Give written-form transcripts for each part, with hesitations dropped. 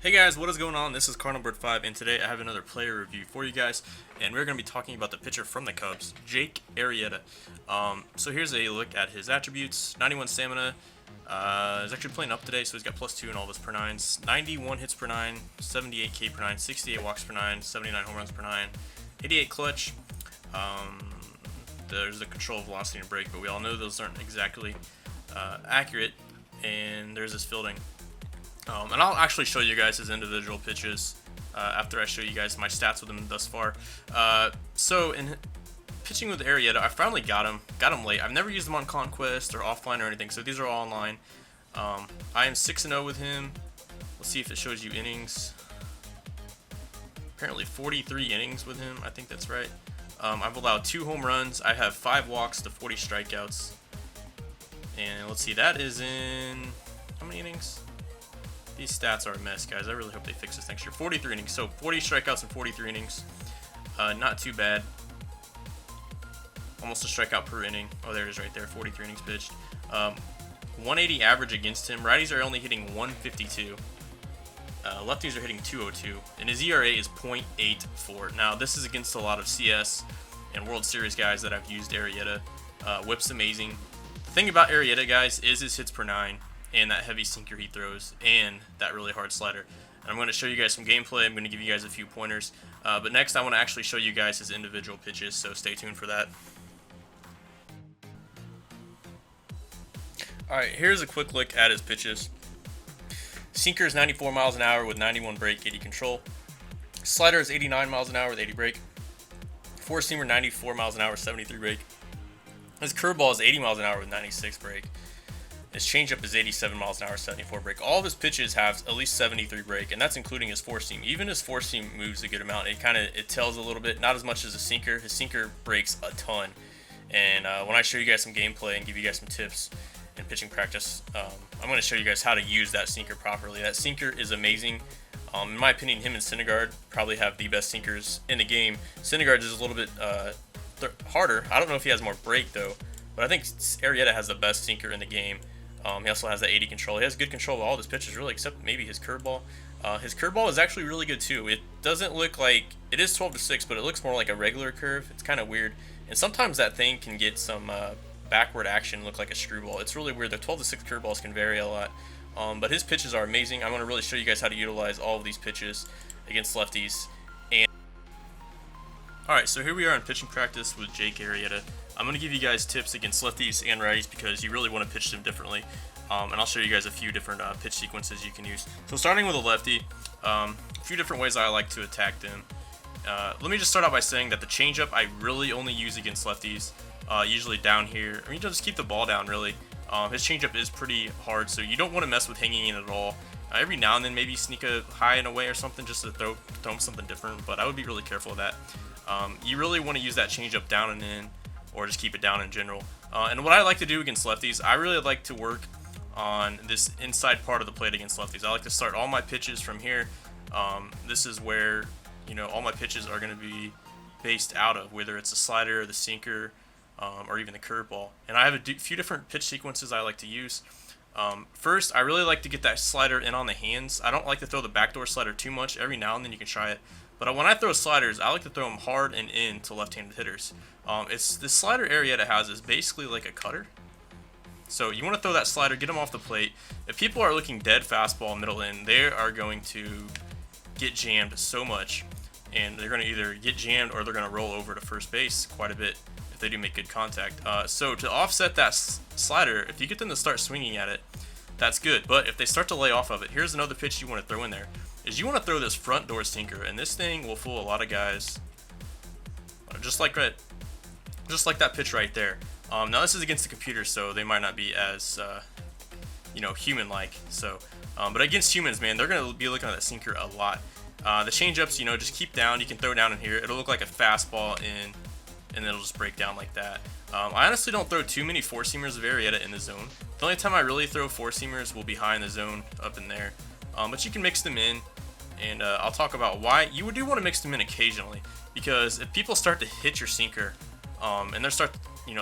Hey guys, what is going on? This is Bird5, and today I have another player review for you guys, and we're going to be talking about the pitcher from the Cubs, Jake Arrieta. So here's a look at his attributes. 91 stamina. He's actually playing up today, so he's got +2 in all of his per nines. 91 hits per nine, 78 K per nine, 68 walks per nine, 79 home runs per nine, 88 clutch. There's the control, velocity, and break, but we all know those aren't exactly accurate. And there's his fielding. And I'll actually show you guys his individual pitches after I show you guys my stats with him thus far. So in pitching with Arrieta, I finally got him late. I've never used him on Conquest or offline or anything, so these are all online. I am 6-0 with him. Let's see if it shows you innings. Apparently 43 innings with him, I think that's right. I've allowed 2 home runs. I have 5 walks to 40 strikeouts. And let's see, that is in how many innings? These stats are a mess, guys. I really hope they fix this next year. 43 innings, so 40 strikeouts in 43 innings. Not too bad. Almost a strikeout per inning. Oh, there it is right there, 43 innings pitched. 180 average against him. Righties are only hitting 152. Lefties are hitting 202. And his ERA is .84. Now, this is against a lot of CS and World Series guys that I've used Arrieta. Whip's amazing. The thing about Arrieta, guys, is his hits per nine, and that heavy sinker he throws, and that really hard slider. And I'm going to show you guys some gameplay. I'm going to give you guys a few pointers. But next, I want to actually show you guys his individual pitches, so stay tuned for that. Alright, here's a quick look at his pitches. Sinker is 94 miles an hour with 91 break, 80 control. Slider is 89 miles an hour with 80 break. Four-seamer 94 miles an hour, 73 break. His curveball is 80 miles an hour with 96 break. His changeup is 87 miles an hour, 74 break. All of his pitches have at least 73 break, and that's including his four seam. Even his four seam moves a good amount. It tells a little bit, not as much as a sinker. His sinker breaks a ton. And when I show you guys some gameplay and give you guys some tips in pitching practice, I'm going to show you guys how to use that sinker properly. That sinker is amazing. In my opinion, him and Syndergaard probably have the best sinkers in the game. Syndergaard is a little bit harder. I don't know if he has more break though, but I think Arrieta has the best sinker in the game. He also has that 80 control. He has good control of all of his pitches, really, except maybe his curveball. His curveball is actually really good too. It doesn't look like it is 12-6, but it looks more like a regular curve. It's kind of weird, and sometimes that thing can get some backward action, look like a screwball. It's really weird. The 12-6 curveballs can vary a lot, but his pitches are amazing. I'm going to really show you guys how to utilize all of these pitches against lefties. And alright, so here we are in pitching practice with Jake Arrieta. I'm going to give you guys tips against lefties and righties because you really want to pitch them differently. And I'll show you guys a few different pitch sequences you can use. So starting with a lefty, a few different ways I like to attack them. Let me just start out by saying that the changeup I really only use against lefties, usually down here. I mean, just keep the ball down, really. His changeup is pretty hard, so you don't want to mess with hanging in at all. Every now and then maybe sneak a high and away or something just to throw him something different, but I would be really careful of that. You really want to use that changeup down and in, or just keep it down in general. And what I like to do against lefties, I really like to work on this inside part of the plate against lefties. I like to start all my pitches from here. This is where, all my pitches are going to be based out of, whether it's the slider, the sinker, or even the curveball. And I have a few different pitch sequences I like to use. First, I really like to get that slider in on the hands. I don't like to throw the backdoor slider too much. Every now and then you can try it. But when I throw sliders, I like to throw them hard and in to left-handed hitters. The slider Arrieta has is basically like a cutter. So you want to throw that slider, get them off the plate. If people are looking dead fastball middle in, they are going to get jammed so much. And they're going to either get jammed or they're going to roll over to first base quite a bit if they do make good contact. So to offset that slider, if you get them to start swinging at it, that's good. But if they start to lay off of it, here's another pitch you want to throw in there. Is you want to throw this front door sinker, and this thing will fool a lot of guys. Just like that pitch right there. Now this is against the computer, so they might not be as human-like. So, but against humans, man, they're gonna be looking at that sinker a lot. The changeups, just keep down. You can throw down in here. It'll look like a fastball in, and then it'll just break down like that. I honestly don't throw too many four-seamers of Arrieta in the zone. The only time I really throw four-seamers will be high in the zone, up in there. But you can mix them in. And I'll talk about why you do want to mix them in occasionally, because if people start to hit your sinker, and they're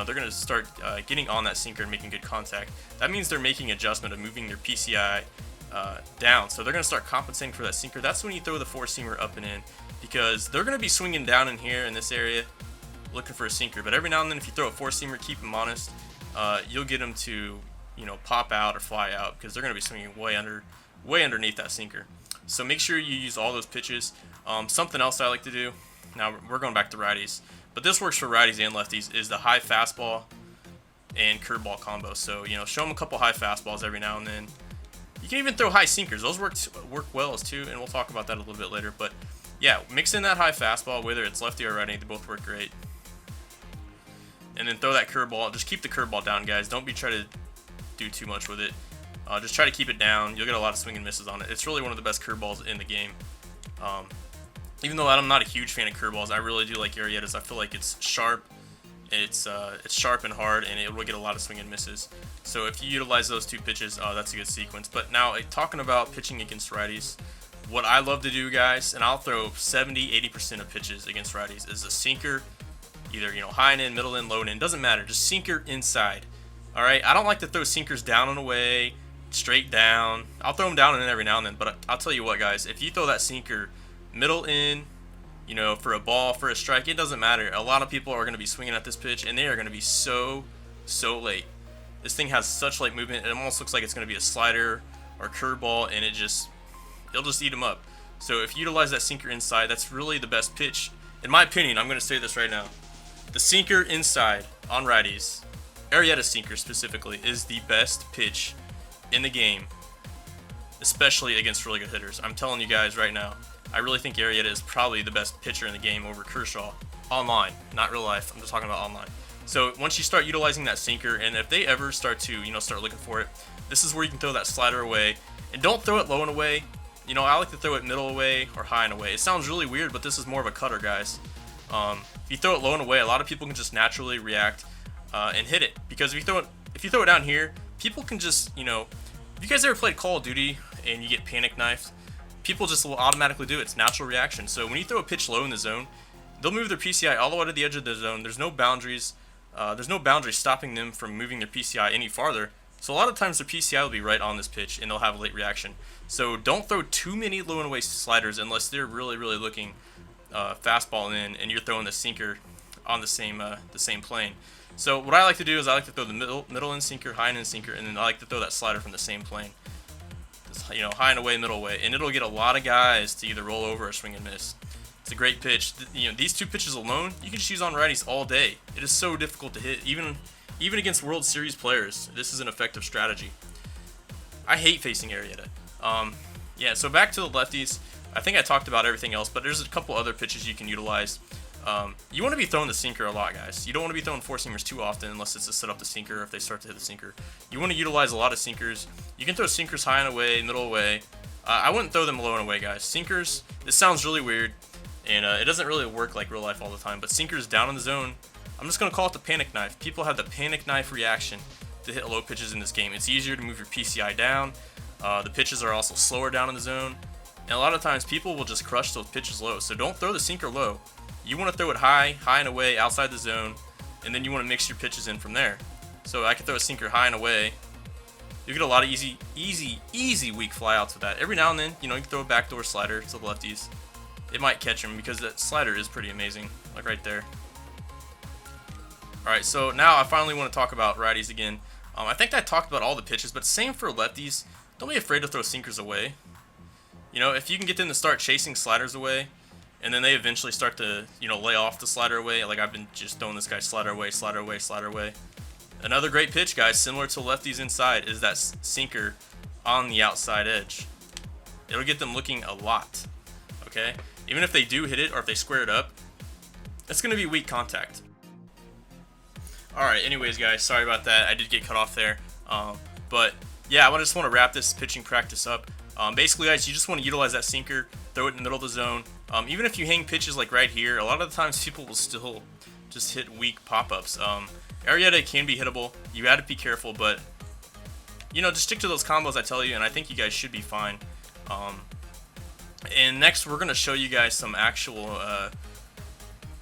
going to start getting on that sinker and making good contact, that means they're making adjustment of moving their PCI down. So they're going to start compensating for that sinker. That's when you throw the four-seamer up and in, because they're going to be swinging down in here in this area looking for a sinker. But every now and then, if you throw a four-seamer, keep them honest, you'll get them to, you know, pop out or fly out, because they're going to be swinging way underneath that sinker. So make sure you use all those pitches. Something else I like to do, now we're going back to righties, but this works for righties and lefties, is the high fastball and curveball combo. So, you know, show them a couple high fastballs every now and then. You can even throw high sinkers. Those work well as too, and we'll talk about that a little bit later. But yeah, mix in that high fastball, whether it's lefty or righty, they both work great. And then throw that curveball. Just keep the curveball down, guys. Don't be trying to do too much with it. Just try to keep it down. You'll get a lot of swing and misses on it. It's really one of the best curveballs in the game. Even though I'm not a huge fan of curveballs, I really do like Arrieta's. I feel like it's sharp. It's sharp and hard, and it will get a lot of swing and misses. So if you utilize those two pitches, that's a good sequence. But now, talking about pitching against righties, what I love to do, guys, and I'll throw 70-80% of pitches against righties, is a sinker, either, you know, high and in, middle and low and in, doesn't matter, just sinker inside. All right, I don't like to throw sinkers down and away, straight down. I'll throw them down and in every now and then, but I'll tell you what, guys, if you throw that sinker middle in, you know, for a ball, for a strike, it doesn't matter. A lot of people are going to be swinging at this pitch, and they are going to be so late. This thing has such late movement. It almost looks like it's going to be a slider or curveball, and it'll just eat them up. So if you utilize that sinker inside, that's really the best pitch. In my opinion, I'm going to say this right now. The sinker inside on righties, Arrieta sinker specifically, is the best pitch in the game, especially against really good hitters. I'm telling you guys right now, I really think Arrieta is probably the best pitcher in the game over Kershaw. Online, not real life. I'm just talking about online. So once you start utilizing that sinker, and if they ever start to, you know, start looking for it, this is where you can throw that slider away. And don't throw it low and away. You know, I like to throw it middle away or high and away. It sounds really weird, but this is more of a cutter, guys. If you throw it low and away, a lot of people can just naturally react and hit it. Because if you throw it down here, people can just, you know, if you guys ever played Call of Duty and you get panic knifed, people just will automatically do it. It's natural reaction. So when you throw a pitch low in the zone, they'll move their PCI all the way to the edge of the zone. There's no boundaries. There's no boundaries stopping them from moving their PCI any farther. So a lot of times their PCI will be right on this pitch, and they'll have a late reaction. So don't throw too many low and away sliders unless they're really looking fastball in, and you're throwing the sinker on the same plane. So what I like to do is I like to throw the middle in sinker, high and in sinker, and then I like to throw that slider from the same plane. You know, high and away, middle away, and it'll get a lot of guys to either roll over or swing and miss. It's a great pitch. You know, these two pitches alone, you can just use on righties all day. It is so difficult to hit, even against World Series players. This is an effective strategy. I hate facing Arrieta. Yeah, so back to the lefties. I think I talked about everything else, but there's a couple other pitches you can utilize. You want to be throwing the sinker a lot, guys. You don't want to be throwing four seamers too often unless it's to set up the sinker or if they start to hit the sinker. You want to utilize a lot of sinkers. You can throw sinkers high and away, middle away. I wouldn't throw them low and away, guys. Sinkers, this sounds really weird, and it doesn't really work like real life all the time, but sinkers down in the zone, I'm just going to call it the panic knife. People have the panic knife reaction to hit low pitches in this game. It's easier to move your PCI down. The pitches are also slower down in the zone. And a lot of times people will just crush those pitches low. So don't throw the sinker low. You want to throw it high and away outside the zone, and then you want to mix your pitches in from there. So I could throw a sinker high and away. You get a lot of easy weak flyouts with that. Every now and then, you know, you can throw a backdoor slider to the lefties. It might catch them because that slider is pretty amazing, like right there. All right, so now I finally want to talk about righties again. I think I talked about all the pitches, but same for lefties. Don't be afraid to throw sinkers away. You know, if you can get them to start chasing sliders away, and then they eventually start to, you know, lay off the slider away, like I've been just throwing this guy slider away, slider away, slider away. Another great pitch, guys, similar to lefties inside, is that sinker on the outside edge. It'll get them looking a lot, okay? Even if they do hit it or if they square it up, it's going to be weak contact. Alright, anyways, guys, sorry about that. I did get cut off there. But, yeah, I just want to wrap this pitching practice up. Basically, guys, you just want to utilize that sinker, throw it in the middle of the zone. Even if you hang pitches like right here, a lot of the times people will still just hit weak pop-ups. Arrieta can be hittable. You got to be careful, but, you know, just stick to those combos I tell you, and I think you guys should be fine. And next, we're going to show you guys some actual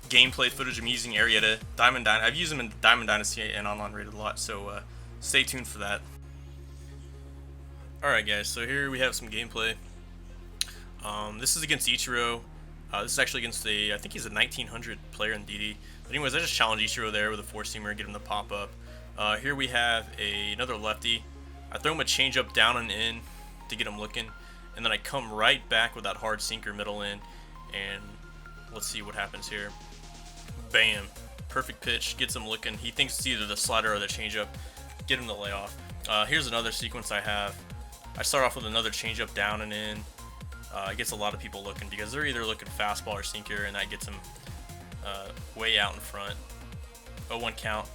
gameplay footage of me using Arrieta. I've used them in Diamond Dynasty and Online Rated a lot, so stay tuned for that. Alright guys, so here we have some gameplay. This is against Ichiro. This is actually against I think he's a 1900 player in DD. But anyways, I just challenge Ichiro there with a 4-seamer, get him to pop up. Here we have another lefty. I throw him a changeup down and in to get him looking. And then I come right back with that hard sinker middle in. And let's see what happens here. Bam. Perfect pitch, gets him looking. He thinks it's either the slider or the changeup. Get him to lay off. Here's another sequence I have. I start off with another changeup down and in. It gets a lot of people looking because they're either looking fastball or sinker, and that gets them way out in front. 0-1 count.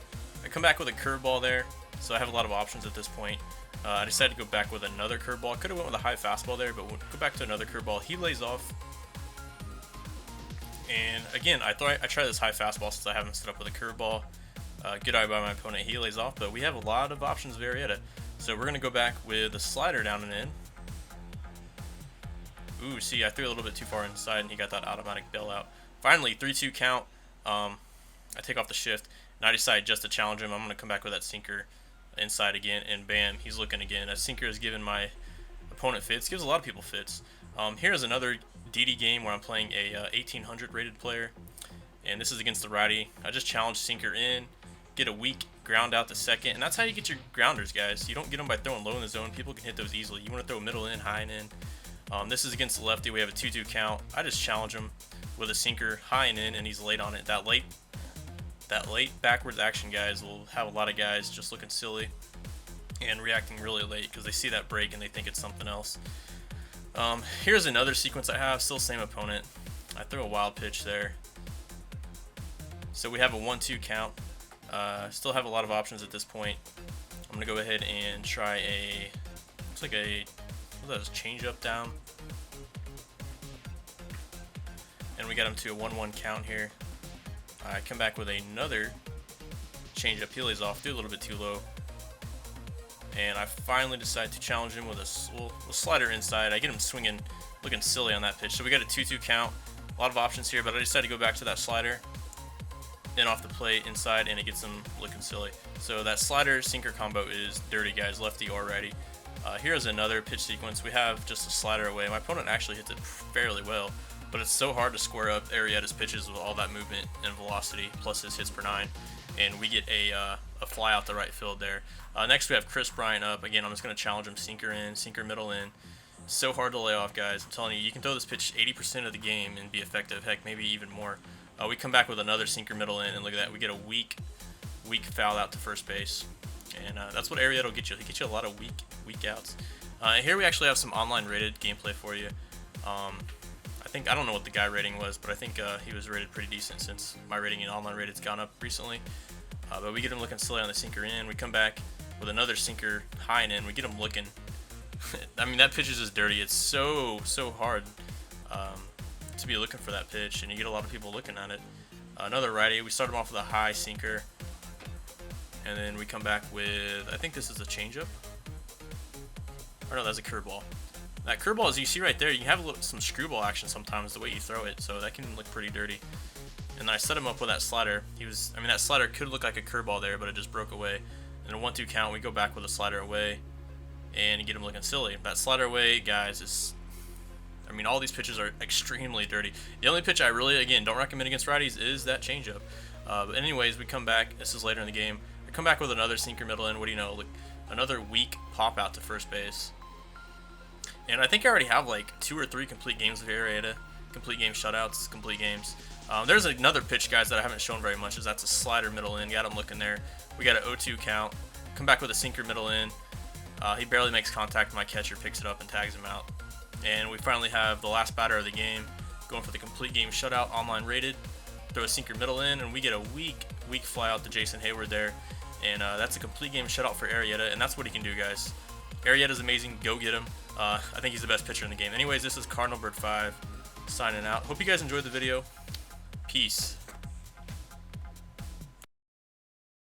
I come back with a curveball there, so I have a lot of options at this point. I decided to go back with another curveball. I could have went with a high fastball there, but we'll go back to another curveball. He lays off. And again, I try this high fastball since I haven't set up with a curveball. Good eye by my opponent. He lays off, but we have a lot of options of Arrieta. So we're going to go back with a slider down and in. Ooh, see, I threw a little bit too far inside, and he got that automatic bailout. Finally, 3-2 count. I take off the shift, and I decide just to challenge him. I'm going to come back with that sinker inside again, and bam, he's looking again. That sinker has given my opponent fits. Gives a lot of people fits. Here's another DD game where I'm playing a 1800 rated player, and this is against the righty. I just challenge sinker in, get a weak ground out to second, and that's how you get your grounders, guys. You don't get them by throwing low in the zone. People can hit those easily. You want to throw middle in, high and in. This is against the lefty. We have a 2-2 count. I just challenge him with a sinker high and in, and he's late on it. That late backwards action, guys, will have a lot of guys just looking silly and reacting really late because they see that break and they think it's something else. Here's another sequence I have. Still same opponent. I throw a wild pitch there. So we have a 1-2 count. Still have a lot of options at this point. I'm gonna go ahead and try looks like what's that, change up down. And we got him to a 1-1 count here. I come back with another change up. He lays off, do a little bit too low. And I finally decide to challenge him with a slider inside. I get him swinging, looking silly on that pitch. So we got a 2-2 count. A lot of options here, but I decided to go back to that slider. Then off the plate inside, and it gets him looking silly. So that slider sinker combo is dirty, guys, lefty or righty. Here's another pitch sequence. We have just a slider away. My opponent actually hits it fairly well, but it's so hard to square up Arrieta's pitches with all that movement and velocity plus his hits per 9, and we get a fly out the right field there. Next we have Chris Bryant up. Again, I'm just going to challenge him sinker in, sinker middle in. So hard to lay off, guys. I'm telling you, you can throw this pitch 80% of the game and be effective. Heck, maybe even more. We come back with another sinker middle in, and look at that. We get a weak foul out to first base. And that's what Arrieta will get you. He'll get you a lot of weak outs. Here we actually have some online rated gameplay for you. I don't know what the guy rating was, but I think he was rated pretty decent since my rating in online rated's gone up recently. But we get him looking silly on the sinker in. We come back with another sinker high and in. We get him looking. I mean, that pitch is just dirty. It's so hard to be looking for that pitch, and you get a lot of people looking at it. Another righty. We start him off with a high sinker, and then we come back with, I think this is a changeup. Or no, that's a curveball. That curveball, as you see right there, you can have some screwball action sometimes the way you throw it, so that can look pretty dirty. And then I set him up with that slider. That slider could look like a curveball there, but it just broke away. And a 1-2 count, we go back with a slider away, and you get him looking silly. That slider away, guys, is, all these pitches are extremely dirty. The only pitch I really, again, don't recommend against righties is that changeup. But anyways, we come back. This is later in the game. I come back with another sinker middle in. What do you know? Look, another weak pop out to first base. And I think I already have like 2 or 3 complete games of Arrieta. Complete game shutouts, complete games. There's another pitch, guys, that I haven't shown very much. That's a slider middle in. Got him looking there. We got an 0-2 count. Come back with a sinker middle in. He barely makes contact. My catcher picks it up and tags him out. And we finally have the last batter of the game going for the complete game shutout, online rated. Throw a sinker middle in, and we get a weak fly out to Jason Hayward there. And that's a complete game shutout for Arrieta, and that's what he can do, guys. Arrieta's amazing. Go get him. I think he's the best pitcher in the game. Anyways, this is Cardinal Bird 5 signing out. Hope you guys enjoyed the video. Peace.